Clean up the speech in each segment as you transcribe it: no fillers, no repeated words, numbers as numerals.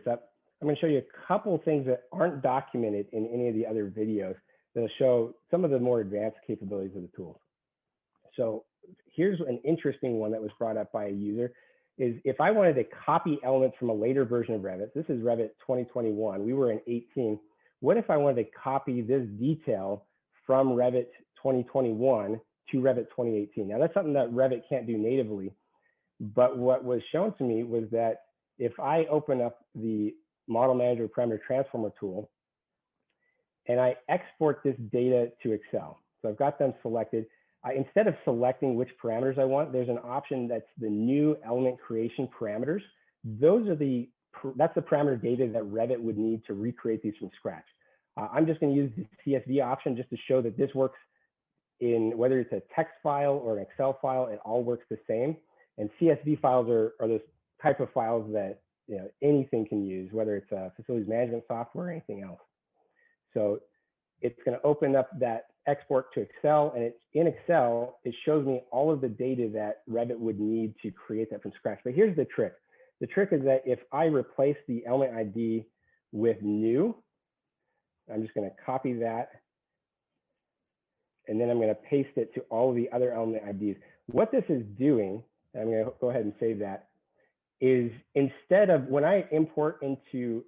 up, I'm going to show you a couple of things that aren't documented in any of the other videos that'll show some of the more advanced capabilities of the tools. So here's an interesting one that was brought up by a user, is if I wanted to copy elements from a later version of Revit, this is Revit 2021, we were in 18, what if I wanted to copy this detail from Revit 2021 to Revit 2018? Now that's something that Revit can't do natively, but what was shown to me was that if I open up the Model Manager Parameter Transformer tool and I export this data to Excel, so I've got them selected, instead of selecting which parameters I want, there's an option that's the new element creation parameters. That's the parameter data that Revit would need to recreate these from scratch. I'm just going to use the CSV option just to show that this works in whether it's a text file or an Excel file, it all works the same. And CSV files are those type of files that anything can use, whether it's a facilities management software or anything else. So it's going to open up that export to Excel, and in Excel, it shows me all of the data that Revit would need to create that from scratch. But here's the trick. The trick is that if I replace the element ID with new, I'm just going to copy that, and then I'm going to paste it to all of the other element IDs. What this is doing, and I'm going to go ahead and save that, is instead of when I import into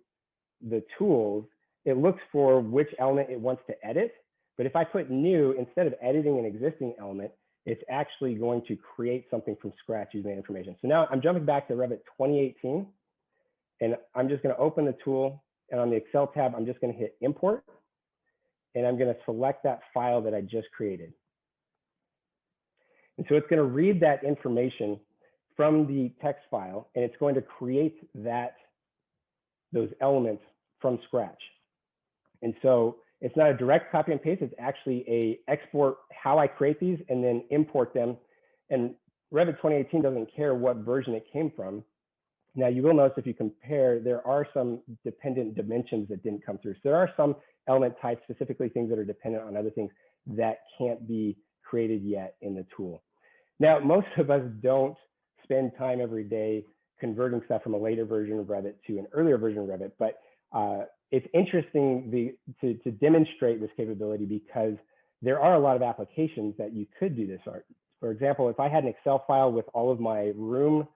the tools, it looks for which element it wants to edit. But if I put new, instead of editing an existing element, it's actually going to create something from scratch using that information. So now I'm jumping back to Revit 2018, and I'm just going to open the tool, and on the Excel tab, I'm just going to hit import, and I'm going to select that file that I just created. And so it's going to read that information from the text file, and it's going to create those elements from scratch. And so it's not a direct copy and paste, it's actually a export how I create these and then import them. And Revit 2018 doesn't care what version it came from. Now you will notice if you compare, there are some dependent dimensions that didn't come through. So there are some element types, specifically things that are dependent on other things that can't be created yet in the tool. Now, most of us don't spend time every day converting stuff from a later version of Revit to an earlier version of Revit, but it's interesting to demonstrate this capability because there are a lot of applications that you could do this art. For example, if I had an Excel file with all of my room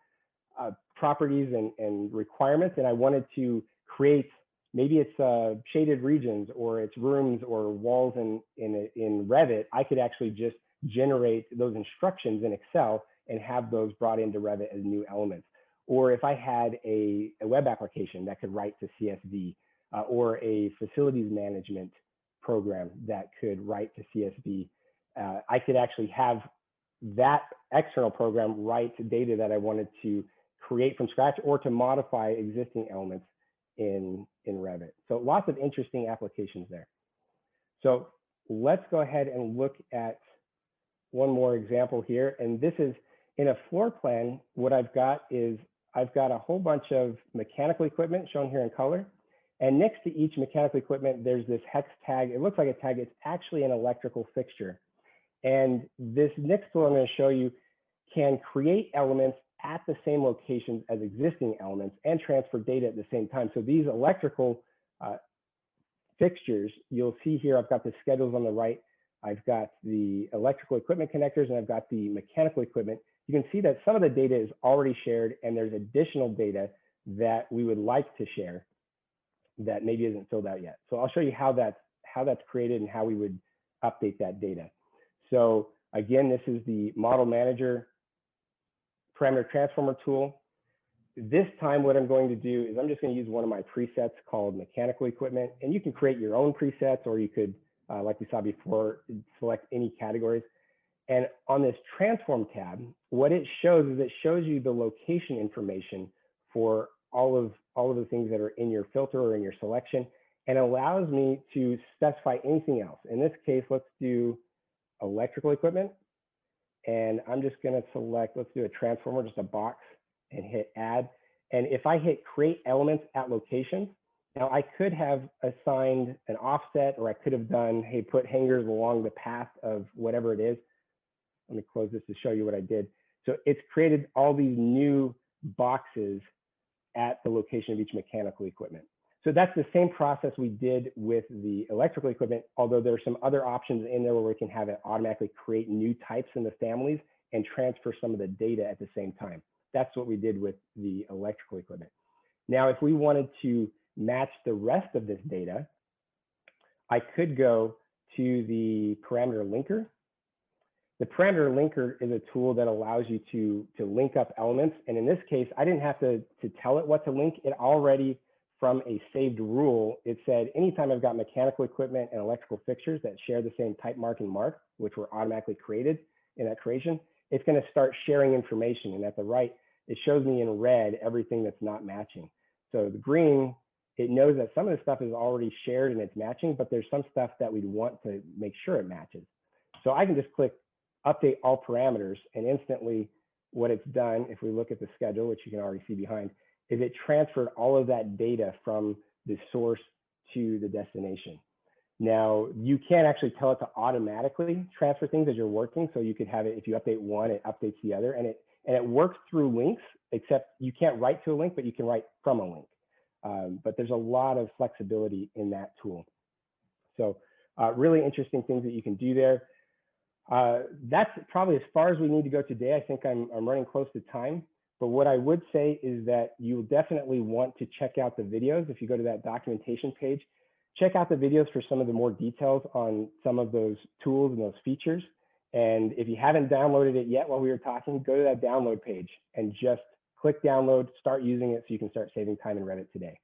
properties and requirements, and I wanted to create, maybe it's shaded regions or it's rooms or walls in Revit, I could actually just generate those instructions in Excel and have those brought into Revit as new elements. Or if I had a web application that could write to CSV, or a facilities management program that could write to CSV, I could actually have that external program write data that I wanted to create from scratch or to modify existing elements in Revit. So lots of interesting applications there. So let's go ahead and look at one more example here. And this is in a floor plan, what I've got is I've got a whole bunch of mechanical equipment shown here in color. And next to each mechanical equipment, there's this hex tag. It looks like a tag. It's actually an electrical fixture. And this next tool I'm going to show you can create elements at the same locations as existing elements and transfer data at the same time. So these electrical fixtures, you'll see here, I've got the schedules on the right. I've got the electrical equipment connectors, and I've got the mechanical equipment. You can see that some of the data is already shared, and there's additional data that we would like to share that maybe isn't filled out yet. So I'll show you how that's created and how we would update that data. So again, this is the Model Manager Parameter Transformer tool. This time, what I'm going to do is I'm just going to use one of my presets called mechanical equipment, and you can create your own presets, or you could, like we saw before, select any categories. And on this Transform tab, what it shows is it shows you the location information for all of the things that are in your filter or in your selection, and allows me to specify anything else. In this case, let's do electrical equipment. And I'm just going to select, let's do a transformer, just a box, and hit add. And if I hit create elements at locations, now I could have assigned an offset, or I could have done, hey, put hangers along the path of whatever it is. Let me close this to show you what I did. So it's created all these new boxes at the location of each mechanical equipment. So that's the same process we did with the electrical equipment, although there are some other options in there where we can have it automatically create new types in the families and transfer some of the data at the same time. That's what we did with the electrical equipment. Now, if we wanted to match the rest of this data, I could go to the parameter linker. The parameter linker is a tool that allows you to link up elements. And in this case, I didn't have to tell it what to link. It already, from a saved rule, it said anytime I've got mechanical equipment and electrical fixtures that share the same type mark and mark, which were automatically created in that creation, it's going to start sharing information. And at the right, it shows me in red everything that's not matching. So the green, it knows that some of the stuff is already shared and it's matching, but there's some stuff that we'd want to make sure it matches. So I can just click update all parameters, and instantly what it's done, if we look at the schedule, which you can already see behind, is it transferred all of that data from the source to the destination. Now, you can't actually tell it to automatically transfer things as you're working. So you could have it, if you update one, it updates the other, and it works through links, except you can't write to a link, but you can write from a link. But there's a lot of flexibility in that tool. So really interesting things that you can do there. That's probably as far as we need to go today. I think I'm running close to time. But what I would say is that you'll definitely want to check out the videos. If you go to that documentation page, check out the videos for some of the more details on some of those tools and those features. And if you haven't downloaded it yet while we were talking, go to that download page and just click download, start using it so you can start saving time in Revit today.